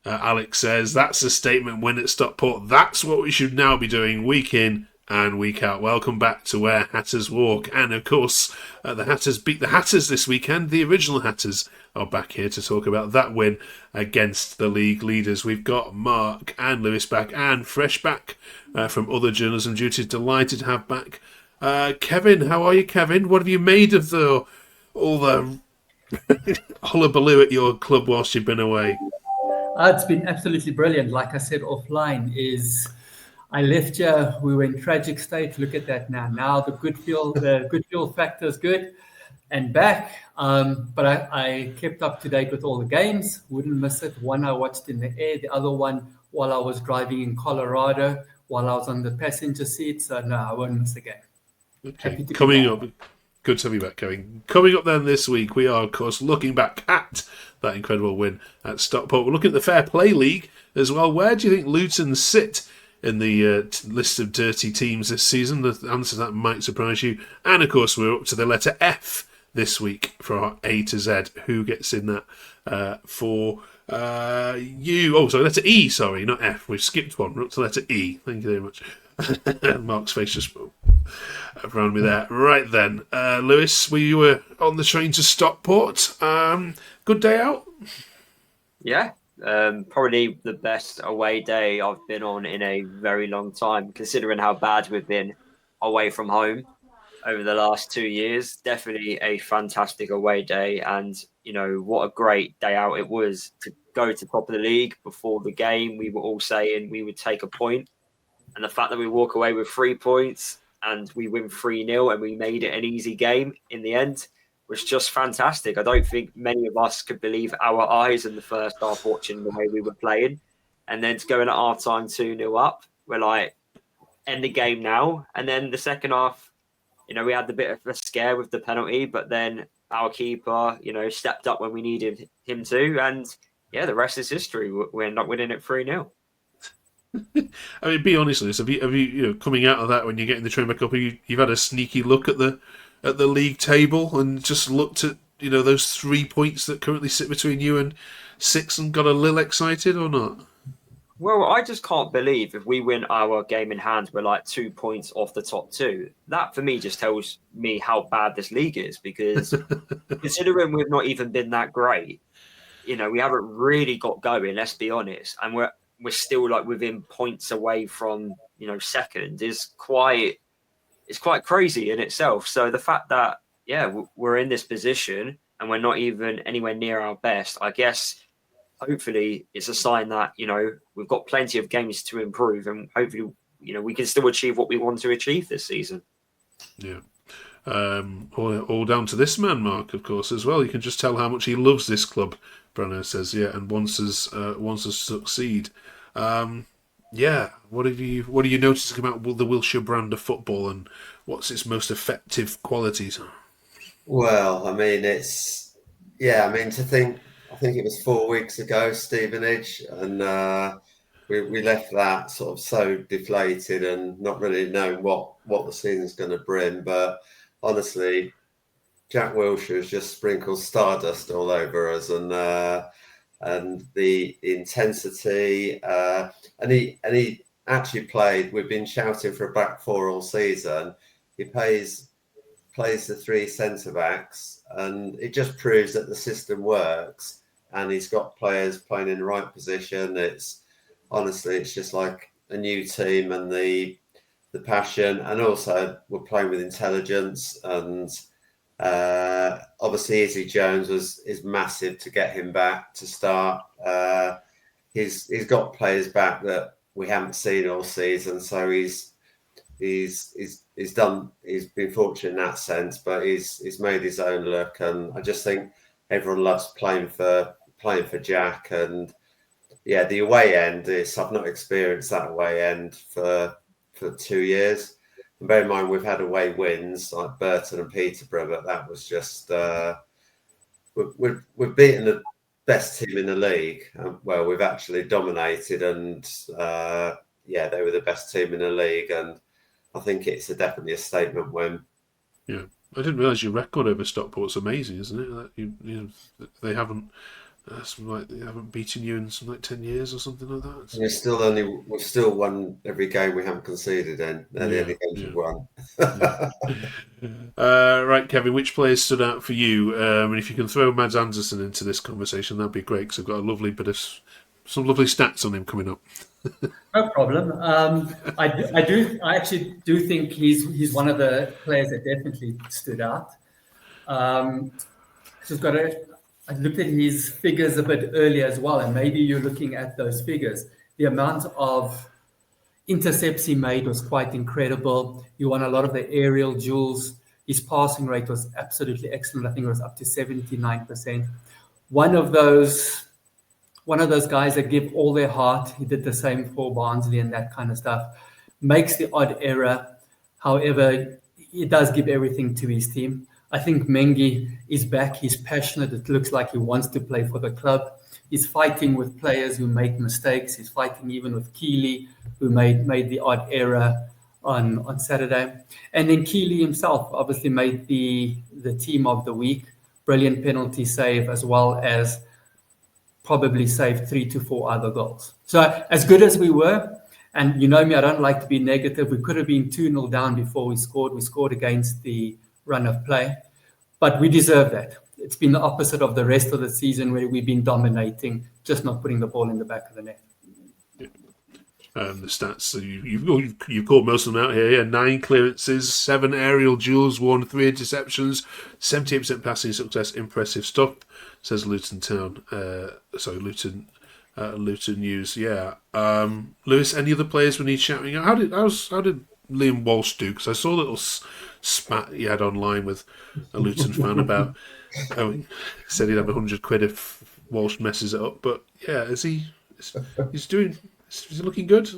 Alex says, that's a statement win at Stockport. That's what we should now be doing week in and week out. Welcome back to Where Hatters Walk. And of course, the Hatters beat the Hatters this weekend. The original Hatters are back here to talk about that win against the league leaders. We've got Mark and Lewis back and Fresh back from other journalism duties. Delighted to have back. Kevin, how are you, Kevin? What have you made of all the hullabaloo at your club whilst you've been away? It's been absolutely brilliant. Like I said offline, is I left here. We were in tragic state. Look at that now. Now the good feel factor is good, and back. But I kept up to date with all the games. Wouldn't miss it. One I watched in the air. The other one while I was driving in Colorado, while I was on the passenger seat. So no, I won't miss a game. Okay, Happy to coming be up. Good to have you back, Kevin. Coming up then this week, we are, of course, looking back at that incredible win at Stockport. We're looking at the Fair Play League as well. Where do you think Luton sit in the list of dirty teams this season? The answer to that might surprise you. And, of course, we're up to the letter F this week for our A to Z. Who gets in that for you? Oh, sorry, letter E, sorry, not F. We've skipped one. We're up to letter E. Thank you very much. Mark's face just around me there. Right then, Lewis, we were on the train to Stockport. Good day out? Yeah, probably the best away day I've been on in a very long time, considering how bad we've been away from home over the last 2 years. Definitely a fantastic away day, and what a great day out it was to go to top of the league. Before the game, we were all saying we would take a point, and the fact that we walk away with 3 points and we win 3-0 and we made it an easy game in the end was just fantastic. I don't think many of us could believe our eyes in the first half watching the way we were playing. And then to go in at half time 2-0 up, we're like, end the game now. And then the second half, we had a bit of a scare with the penalty, but then our keeper, stepped up when we needed him to. And yeah, the rest is history. We end up winning it 3-0. I mean, be honest, Liz. Have you coming out of that when you're getting the train back up? You've had a sneaky look at the league table and just looked at those 3 points that currently sit between you and six and got a little excited or not? Well, I just can't believe if we win our game in hand, we're like 2 points off the top two. That for me just tells me how bad this league is, because considering we've not even been that great, we haven't really got going. Let's be honest, and we're still like within points away from second is quite crazy in itself. So the fact that we're in this position and we're not even anywhere near our best, I guess hopefully it's a sign that we've got plenty of games to improve, and hopefully we can still achieve what we want to achieve this season. Yeah. All down to this man, Mark, of course, as well. You can just tell how much he loves this club. Brenner says, and wants us to succeed. What are you noticing about the Wilshere brand of football, and what's its most effective qualities? Well, I mean, to think, I think it was 4 weeks ago, Stevenage, and we left that sort of so deflated and not really knowing what the season's going to bring. But honestly, Jack Wilshere has just sprinkled stardust all over us, and the intensity, and he actually played. We've been shouting for a back four all season. He plays the three centre backs, and it just proves that the system works. And he's got players playing in the right position. It's just like a new team, and the passion, and also we're playing with intelligence. And obviously, Izzy Jones is massive to get him back to start. He's got players back that we haven't seen all season, so he's been fortunate in that sense, but he's made his own look, and I just think everyone loves playing for Jack. And the away end is, I've not experienced that away end for 2 years. And bear in mind, we've had away wins like Burton and Peterborough, but that was just we've beaten the best team in the league. Well, we've actually dominated, and they were the best team in the league, and I think it's definitely a statement win. Yeah, I didn't realise your record over Stockport's amazing, isn't it? That they haven't Something like they haven't beaten you in something like 10 years or something like that. We've still won every game we haven't conceded in. They're the only games we've won. Right, Kevin, which players stood out for you? And if you can throw Mads Andersen into this conversation, that'd be great, because I've got a lovely bit of some lovely stats on him coming up. No problem. I actually do think he's one of the players that definitely stood out. I looked at his figures a bit earlier as well, and maybe you're looking at those figures. The amount of intercepts he made was quite incredible. He won a lot of the aerial duels. His passing rate was absolutely excellent. I think it was up to 79%. One of those guys that give all their heart. He did the same for Barnsley and that kind of stuff. Makes the odd error. However, he does give everything to his team. I think Mengi is back. He's passionate. It looks like he wants to play for the club. He's fighting with players who make mistakes. He's fighting even with Keeley, who made the odd error on Saturday. And then Keeley himself obviously made the team of the week. Brilliant penalty save, as well as probably saved 3 to 4 other goals. So as good as we were, and you know me, I don't like to be negative. We could have been 2-0 down before we scored. We scored against the run of play, but we deserve that. It's been the opposite of the rest of the season, where we've been dominating, just not putting the ball in the back of the net. The stats, so you've called most of them out here. Yeah, 9 clearances, 7 aerial duels, 1, 3 interceptions, 78% passing success. Impressive stuff, says Luton Town. Luton News. Yeah. Lewis, any other players we need shouting out? How did Liam Walsh do? Because I saw a little spat he had online with a Luton fan about. He said he'd have £100 if Walsh messes it up. But yeah, he's looking good?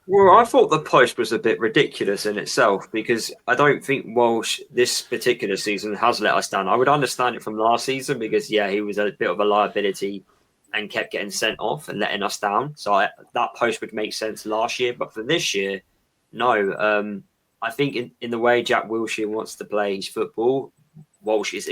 Well, I thought the post was a bit ridiculous in itself, because I don't think Walsh this particular season has let us down. I would understand it from last season, because he was a bit of a liability and kept getting sent off and letting us down. So that post would make sense last year, but for this year, no. I think in the way Jack Wilshere wants to play his football, Walsh is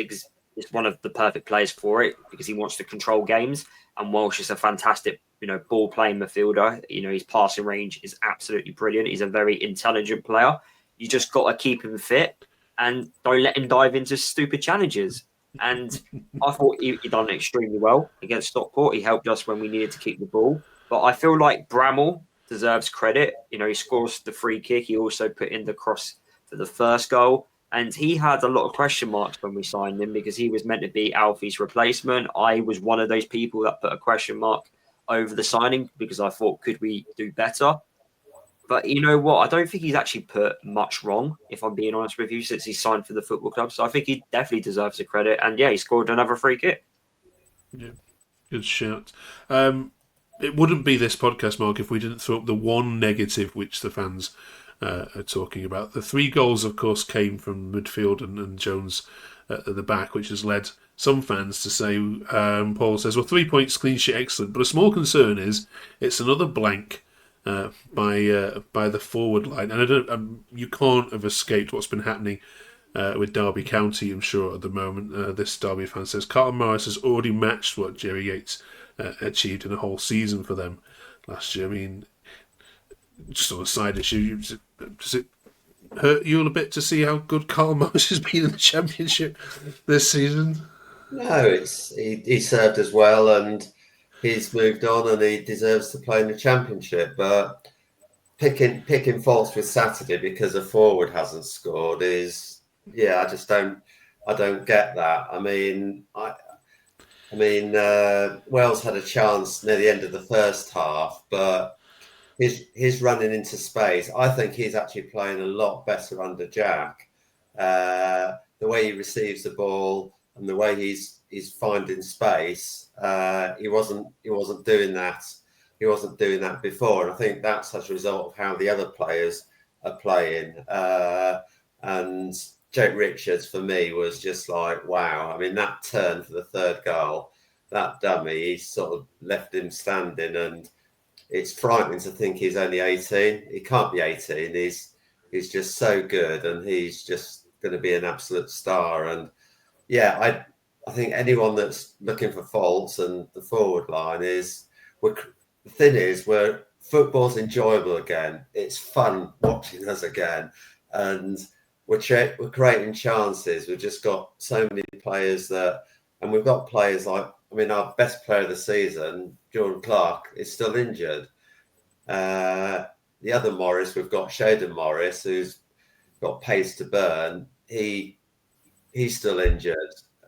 one of the perfect players for it, because he wants to control games, and Walsh is a fantastic, ball playing midfielder. His passing range is absolutely brilliant. He's a very intelligent player. You just got to keep him fit and don't let him dive into stupid challenges. And I thought he done extremely well against Stockport. He helped us when we needed to keep the ball. But I feel like Bramall deserves credit. He scores the free kick. He also put in the cross for the first goal. And he had a lot of question marks when we signed him, because he was meant to be Alfie's replacement. I was one of those people that put a question mark over the signing, because I thought, could we do better? But you know what? I don't think he's actually put much wrong, if I'm being honest with you, since he signed for the football club. So I think he definitely deserves the credit. And he scored another free kick. Yeah, good shout. It wouldn't be this podcast, Mark, if we didn't throw up the one negative which the fans are talking about. The 3 goals, of course, came from midfield and Jones at the back, which has led some fans to say, Paul says, well, 3 points, clean sheet, excellent. But a small concern is it's another blank by the forward line. And you can't have escaped what's been happening with Derby County, I'm sure, at the moment. This Derby fan says, Carlton Morris has already matched what Jerry Yates achieved in a whole season for them last year. I mean, just on a side issue, does it hurt you a bit to see how good Carl Morris has been in the Championship this season? No, he served us well, and he's moved on, and he deserves to play in the Championship. But picking faults with Saturday because a forward hasn't scored is, I don't get that. I mean, Wells had a chance near the end of the first half, but his running into space, I think he's actually playing a lot better under Jack. The way he receives the ball and the way he's finding space, he wasn't doing that. He wasn't doing that before, and I think that's as a result of how the other players are playing. And Jake Richards, for me, was just like, wow. I mean, that turn for the third goal, that dummy, he sort of left him standing, and it's frightening to think he's only 18. He can't be 18. He's just so good, and he's just going to be an absolute star. And I think anyone that's looking for faults and the forward line is, the thing is, where football's enjoyable again. It's fun watching us again, and we're creating chances. We've just got so many players and we've got players like, I mean, our best player of the season, Jordan Clark, is still injured. The other Morris, we've got Shaden Morris, who's got pace to burn. He's still injured.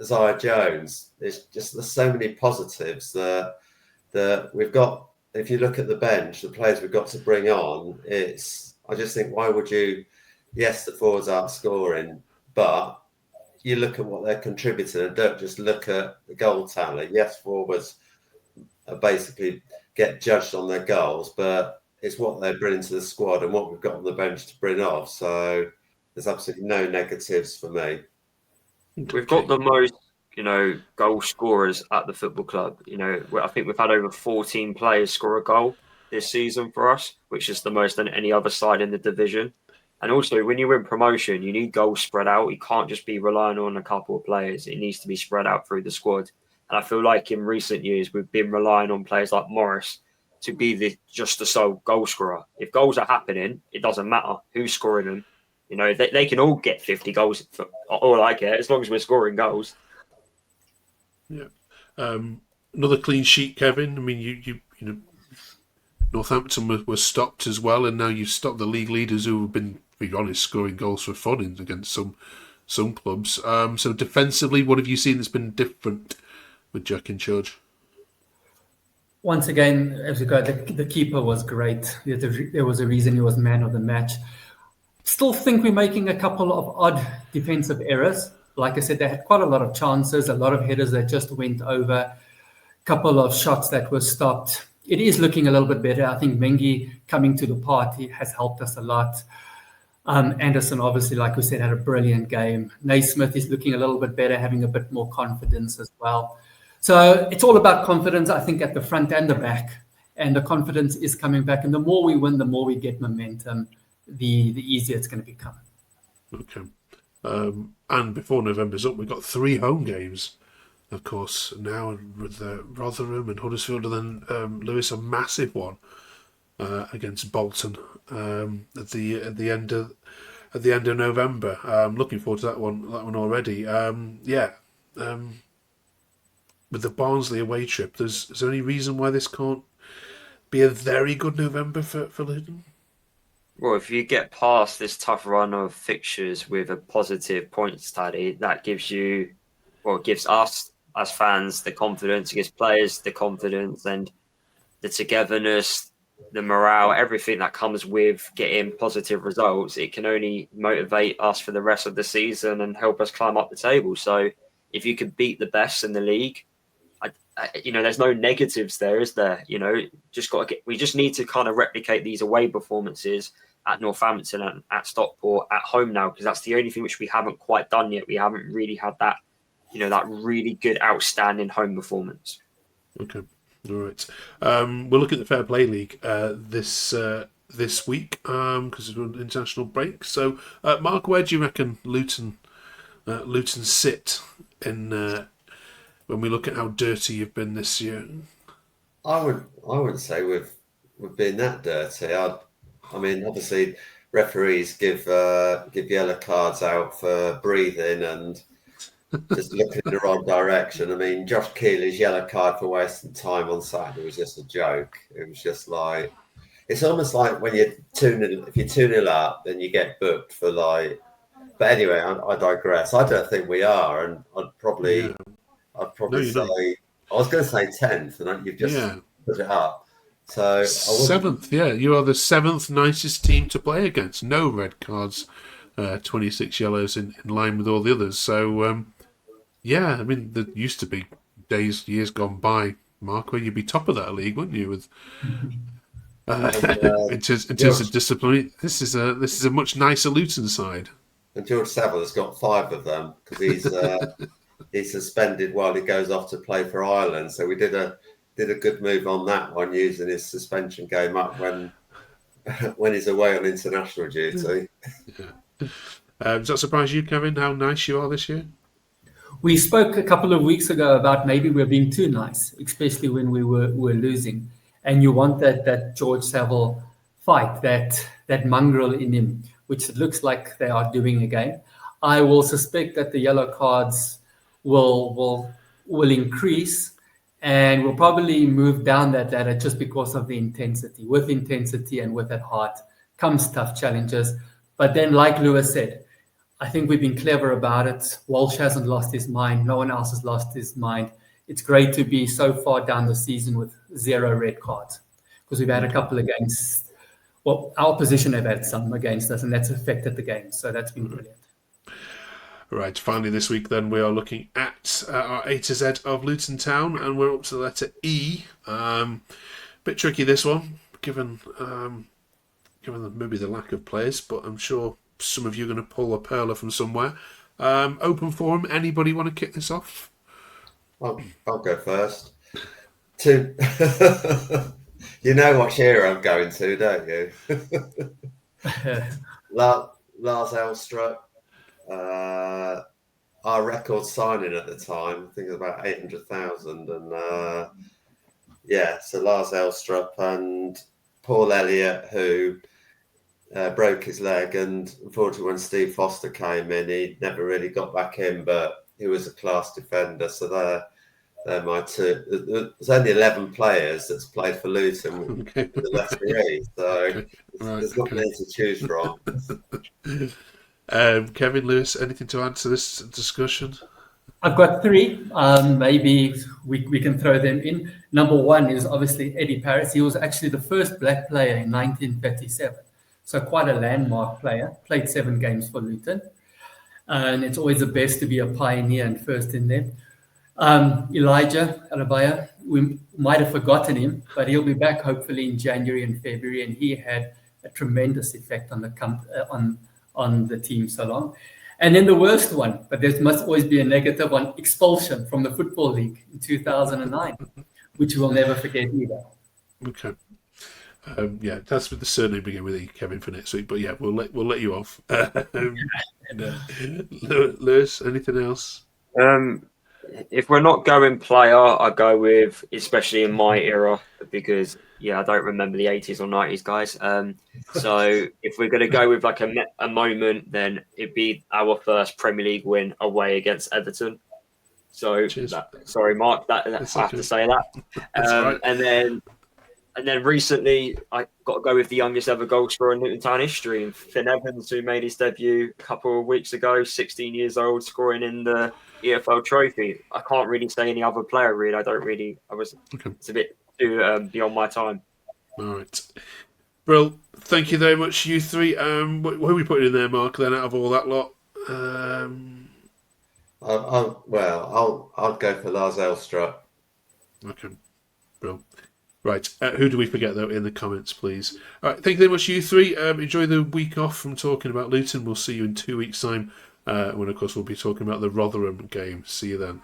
Isaiah Jones. There's so many positives that we've got. If you look at the bench, the players we've got to bring on, I just think, why would you? Yes, the forwards aren't scoring, but you look at what they're contributing and don't just look at the goal tally. Yes, forwards are basically get judged on their goals, but it's what they bring to the squad and what we've got on the bench to bring off. So there's absolutely no negatives for me. We've got the most, goal scorers at the football club. I think we've had over 14 players score a goal this season for us, which is the most than any other side in the division. And also, when you win promotion, you need goals spread out. You can't just be relying on a couple of players. It needs to be spread out through the squad. And I feel like in recent years, we've been relying on players like Morris to be just the sole goal scorer. If goals are happening, it doesn't matter who's scoring them. They can all get 50 goals for all I care, as long as we're scoring goals. Yeah. Another clean sheet, Kevin. I mean, you Northampton were stopped as well, and now you've stopped the league leaders who have been, to be honest, scoring goals for fun against some clubs. So defensively, what have you seen that's been different with Jack in charge? Once again, as we go, the keeper was great. There was a reason he was man of the match. Still think we're making a couple of odd defensive errors. Like I said, they had quite a lot of chances, a lot of headers that just went over, a couple of shots that were stopped. It is looking a little bit better. I think Mengi coming to the party has helped us a lot. Anderson, obviously, like we said, had a brilliant game. Naismith is looking a little bit better, having a bit more confidence as well. So it's all about confidence, I think, at the front and the back. And the confidence is coming back. And the more we win, the more we get momentum, the easier it's going to become. Okay. And before November's up, we've got 3 home games, of course, now with Rotherham and Huddersfield, and then Lewis, a massive one against Bolton at the end of November. Looking forward to that one already. With the Barnsley away trip, is there any reason why this can't be a very good November for Luton? Well, if you get past this tough run of fixtures with a positive points tally, that gives us as fans the confidence, it gives players the confidence and the togetherness, the morale, everything that comes with getting positive results. It can only motivate us for the rest of the season and help us climb up the table. So if you could beat the best in the league, there's no negatives there, is there? We just need to kind of replicate these away performances at Northampton and at Stockport at home now, because that's the only thing which we haven't quite done yet. We haven't really had that, that really good, outstanding home performance. Okay, all right. We'll look at the Fair Play League this week because it's an international break. So, Mark, where do you reckon Luton sit in? When we look at how dirty you've been this year? I wouldn't say we've been that dirty. I mean, obviously, referees give yellow cards out for breathing and just looking in the wrong direction. I mean, Josh Keeley's yellow card for wasting time on Saturday was just a joke. It was just like, it's almost like when you're if you're 2-0 up, then you get booked for like. But anyway, I digress. I don't think we are, and I'd probably say I was going to say 10th, and you've just put it up. So 7th, you are the 7th nicest team to play against. No red cards, 26 yellows in line with all the others. So I mean, there used to be years gone by, Mark, where you'd be top of that league, wouldn't you? With in terms of discipline, this is a much nicer Luton side. And George Savile has got 5 of them because he's suspended while he goes off to play for Ireland. So we did a good move on that one, using his suspension game up when he's away on international duty. Does that surprise you, Kevin, how nice you are this year? We spoke a couple of weeks ago about maybe we're being too nice, especially when we were losing. And you want that George Savile fight, that mongrel in him, which it looks like they are doing again. I will suspect that the yellow cards will increase, and we'll probably move down that ladder just because of the intensity. With intensity and with that heart comes tough challenges. But then, like Lewis said, I think we've been clever about it. Walsh hasn't lost his mind. No one else has lost his mind. It's great to be so far down the season with 0 red cards, because we've had a couple against, well, our opposition have had some against us, and that's affected the game. So that's been brilliant. Right, finally this week then we are looking at our A to Z of Luton Town, and we're up to the letter E. Bit tricky this one, given maybe the lack of players, but I'm sure some of you are going to pull a perler from somewhere. Open forum, anybody want to kick this off? I'll go first. You know what year I'm going to, don't you? Lars Elstrup. Our record signing at the time, I think it was about 800,000, and so Lars Elstrup and Paul Elliott, who broke his leg, and unfortunately when Steve Foster came in, he never really got back in, but he was a class defender. So they're my two. There's only 11 players that's played for Luton with the letter E, so there's not many to choose from. Kevin, Lewis, anything to add to this discussion? I've got 3. Maybe we can throw them in. Number 1 is obviously Eddie Paris. He was actually the first black player in 1937. So quite a landmark player. Played 7 games for Luton. And it's always the best to be a pioneer and first in there. Elijah Arabaya, we might have forgotten him, but he'll be back hopefully in January and February. And he had a tremendous effect on the team so long. And then the worst one, but there must always be a negative one, expulsion from the Football League in 2009, which we'll never forget either. Okay. That's with the surname begin with E, Kevin, for next week. But yeah, we'll let you off. Lewis, anything else? If we're not going player, I go with, especially in my era, because I don't remember the 80s or 90s, guys. So if we're going to go with like a moment, then it'd be our first Premier League win away against Everton. So sorry, Mark, I have to say that. Right. And then recently, I got to go with the youngest ever goal scorer in Luton Town history, Finn Evans, who made his debut a couple of weeks ago, 16 years old, scoring in the EFL Trophy. I can't really say any other player, really. It's a bit too beyond my time. All right. Well, thank you very much, you 3. What are we putting in there, Mark, then, out of all that lot? I'll go for Lars Elstrup. Okay. Well, right. Who do we forget, though, in the comments, please? All right. Thank you very much, you 3. Enjoy the week off from talking about Luton. We'll see you in 2 weeks' time, when, of course, we'll be talking about the Rotherham game. See you then.